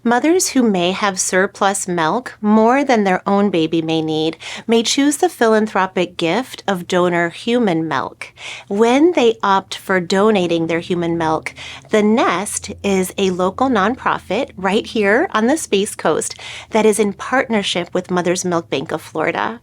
Mothers who may have surplus milk, more than their own baby may need, may choose the philanthropic gift of donor human milk. When they opt for donating their human milk, the Nest is a local nonprofit right here on the Space Coast that is in partnership with Mother's Milk Bank of Florida.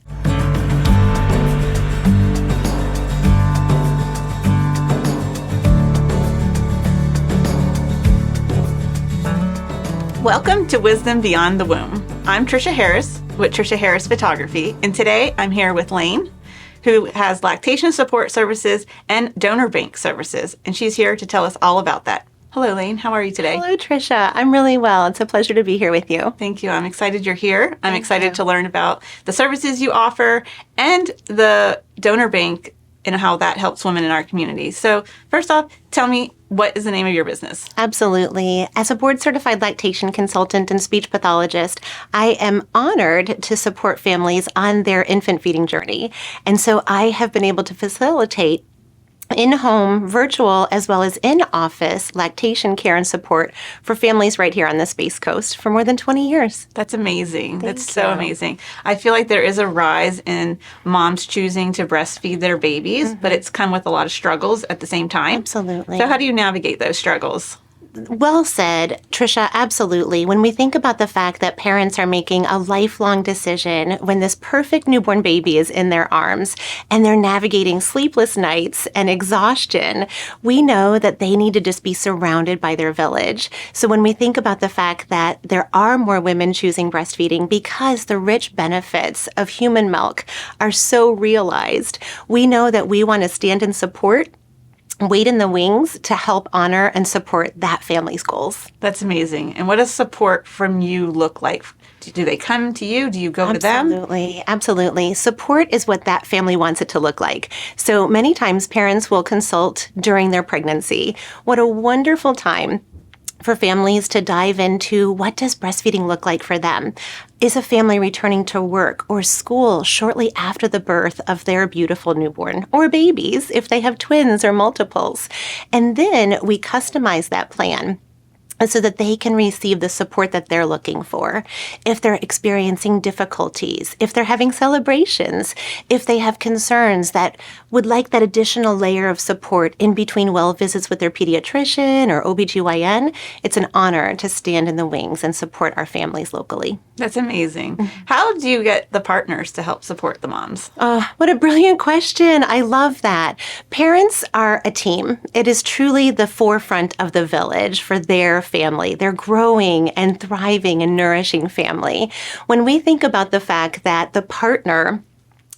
Welcome to Wisdom Beyond the Womb. I'm Trisha Harris with Trisha Harris Photography, and today I'm here with Laene, who has lactation support services and donor bank services, and she's here to tell us all about that. Hello, Laene. How are you today? Hello, Trisha. I'm really well. It's a pleasure to be here with you. Thank you. I'm excited you're here. I'm excited to learn about the services you offer and the donor bank and how that helps women in our community. So first off, tell me, what is the name of your business? Absolutely. As a board-certified lactation consultant and speech pathologist, I am honored to support families on their infant feeding journey. And so I have been able to facilitate in-home, virtual, as well as in-office lactation care and support for families right here on the Space Coast for more than 20 years. That's amazing. That's so amazing. I feel like there is a rise in moms choosing to breastfeed their babies, but it's come with a lot of struggles at the same time. Absolutely. So how do you navigate those struggles? Well said, Trisha, absolutely. When we think about the fact that parents are making a lifelong decision when this perfect newborn baby is in their arms and they're navigating sleepless nights and exhaustion, we know that they need to just be surrounded by their village. So when we think about the fact that there are more women choosing breastfeeding because the rich benefits of human milk are so realized, we know that we want to stand in support, wait in the wings to help honor and support that family's goals. That's amazing. And what does support from you look like? Do they come to you? Do you go to them? Absolutely. Support is what that family wants it to look like. So many times parents will consult during their pregnancy. What a wonderful time for families to dive into what does breastfeeding look like for them. Is a family returning to work or school shortly after the birth of their beautiful newborn or babies if they have twins or multiples? And then we customize that plan so that they can receive the support that they're looking for. If they're experiencing difficulties, if they're having celebrations, if they have concerns that would like that additional layer of support in between well visits with their pediatrician or OBGYN, it's an honor to stand in the wings and support our families locally. That's amazing. How do you get the partners to help support the moms? Oh, what a brilliant question. I love that. Parents are a team. It is truly the forefront of the village for their family, their growing and thriving and nourishing family. When we think about the fact that the partner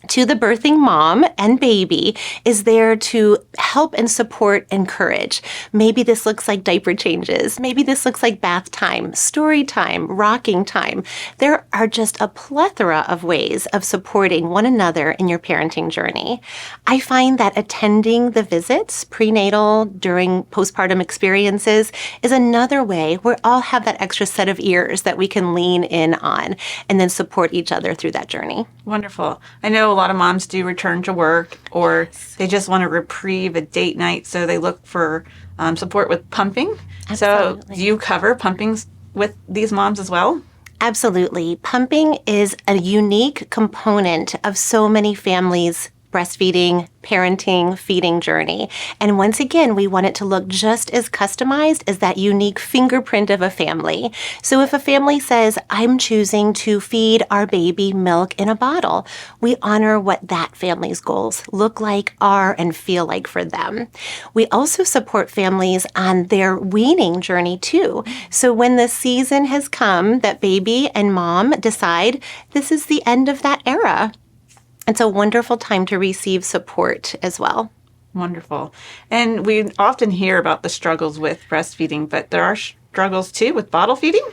to the birthing mom and baby is there to help and support, encourage. Maybe this looks like diaper changes. Maybe this looks like bath time, story time, rocking time. There are just a plethora of ways of supporting one another in your parenting journey. I find that attending the visits, prenatal, during postpartum experiences, is another way where all have that extra set of ears that we can lean in on and then support each other through that journey. Wonderful. I know a lot of moms do return to work, or they just want to reprieve a date night, so they look for support with pumping. Absolutely. So do you cover pumpings with these moms as well? Absolutely. Pumping is a unique component of so many families' breastfeeding, parenting, feeding journey. And once again, we want it to look just as customized as that unique fingerprint of a family. So if a family says, I'm choosing to feed our baby milk in a bottle, we honor what that family's goals look like, are, and feel like for them. We also support families on their weaning journey too. So when the season has come that baby and mom decide this is the end of that era, it's a wonderful time to receive support as well. Wonderful. And we often hear about the struggles with breastfeeding, but there are struggles too with bottle feeding?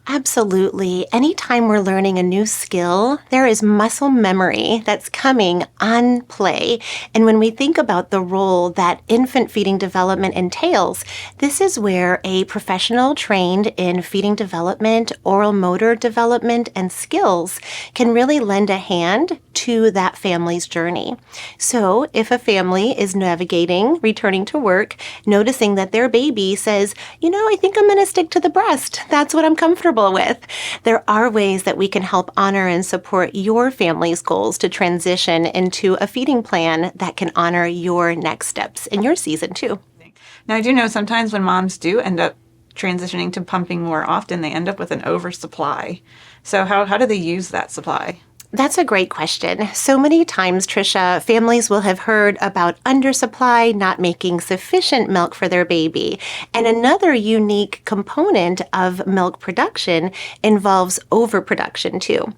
Absolutely. Anytime we're learning a new skill, there is muscle memory that's coming on play. And when we think about the role that infant feeding development entails, this is where a professional trained in feeding development, oral motor development, and skills can really lend a hand to that family's journey. So if a family is navigating, returning to work, noticing that their baby says, I think I'm going to stick to the breast. That's what I'm comfortable with. There are ways that we can help honor and support your family's goals to transition into a feeding plan that can honor your next steps in your season too. Now, I do know sometimes when moms do end up transitioning to pumping more often, they end up with an oversupply. So how do they use that supply? That's a great question. So many times, Trisha, families will have heard about undersupply, not making sufficient milk for their baby. And another unique component of milk production involves overproduction too.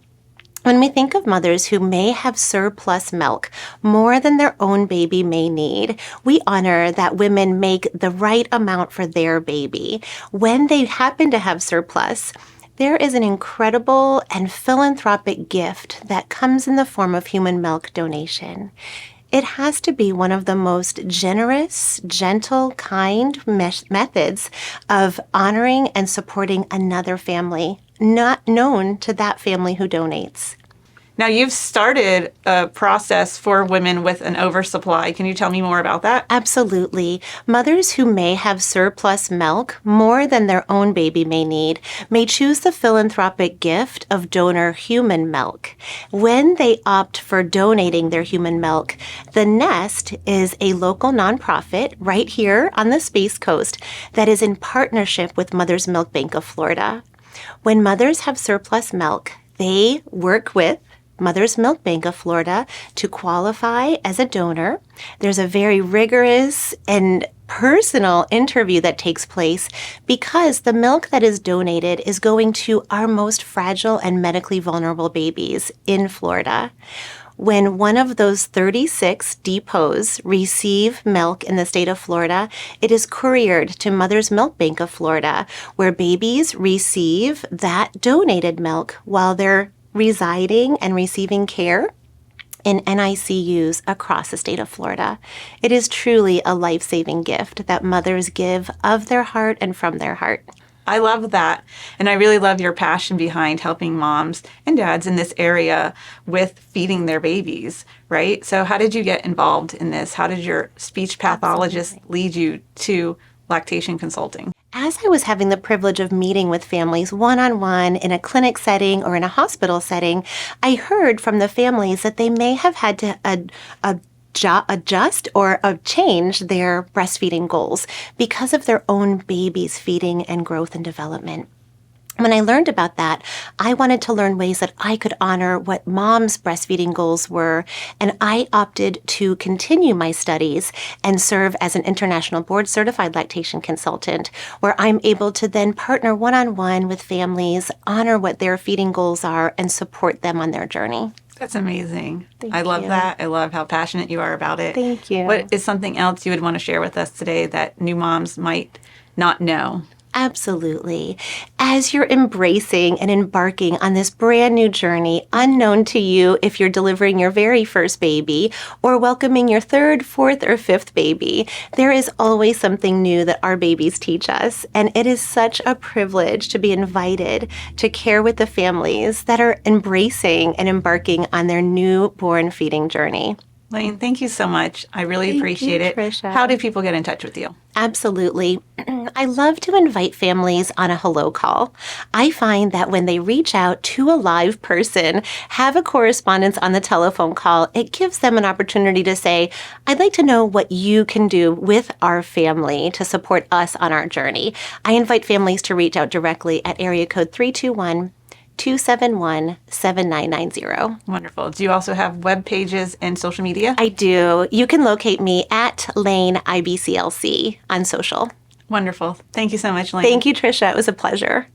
When we think of mothers who may have surplus milk, more than their own baby may need, we honor that women make the right amount for their baby. When they happen to have surplus, there is an incredible and philanthropic gift that comes in the form of human milk donation. It has to be one of the most generous, gentle, kind methods of honoring and supporting another family, not known to that family who donates. Now, you've started a process for women with an oversupply. Can you tell me more about that? Absolutely. Mothers who may have surplus milk, more than their own baby may need, may choose the philanthropic gift of donor human milk. When they opt for donating their human milk, the Nest is a local nonprofit right here on the Space Coast that is in partnership with Mother's Milk Bank of Florida. When mothers have surplus milk, they work with Mother's Milk Bank of Florida to qualify as a donor. There's a very rigorous and personal interview that takes place because the milk that is donated is going to our most fragile and medically vulnerable babies in Florida. When one of those 36 depots receive milk in the state of Florida, it is couriered to Mother's Milk Bank of Florida, where babies receive that donated milk while they're residing and receiving care in NICUs across the state of Florida. It is truly a life-saving gift that mothers give of their heart and from their heart. I love that. And I really love your passion behind helping moms and dads in this area with feeding their babies, right? So how did you get involved in this? How did your speech pathologist lead you to lactation consulting? As I was having the privilege of meeting with families one-on-one in a clinic setting or in a hospital setting, I heard from the families that they may have had to adjust or change their breastfeeding goals because of their own baby's feeding and growth and development. When I learned about that, I wanted to learn ways that I could honor what mom's breastfeeding goals were, and I opted to continue my studies and serve as an international board-certified lactation consultant, where I'm able to then partner one-on-one with families, honor what their feeding goals are, and support them on their journey. That's amazing. Thank I love you. that. I love how passionate you are about it. Thank you. What is something else you would want to share with us today that new moms might not know? Absolutely. As you're embracing and embarking on this brand new journey, unknown to you if you're delivering your very first baby or welcoming your third, fourth, or fifth baby, there is always something new that our babies teach us. And it is such a privilege to be invited to care with the families that are embracing and embarking on their newborn feeding journey. Laene, thank you so much. I really Thank appreciate you, it. Trisha. How do people get in touch with you? Absolutely. I love to invite families on a hello call. I find that when they reach out to a live person, have a correspondence on the telephone call, it gives them an opportunity to say, I'd like to know what you can do with our family to support us on our journey. I invite families to reach out directly at area code 321-271-7990. Wonderful. Do you also have web pages and social media? I do. You can locate me at Laene IBCLC on social. Wonderful. Thank you so much, Laene. Thank you, Trisha. It was a pleasure.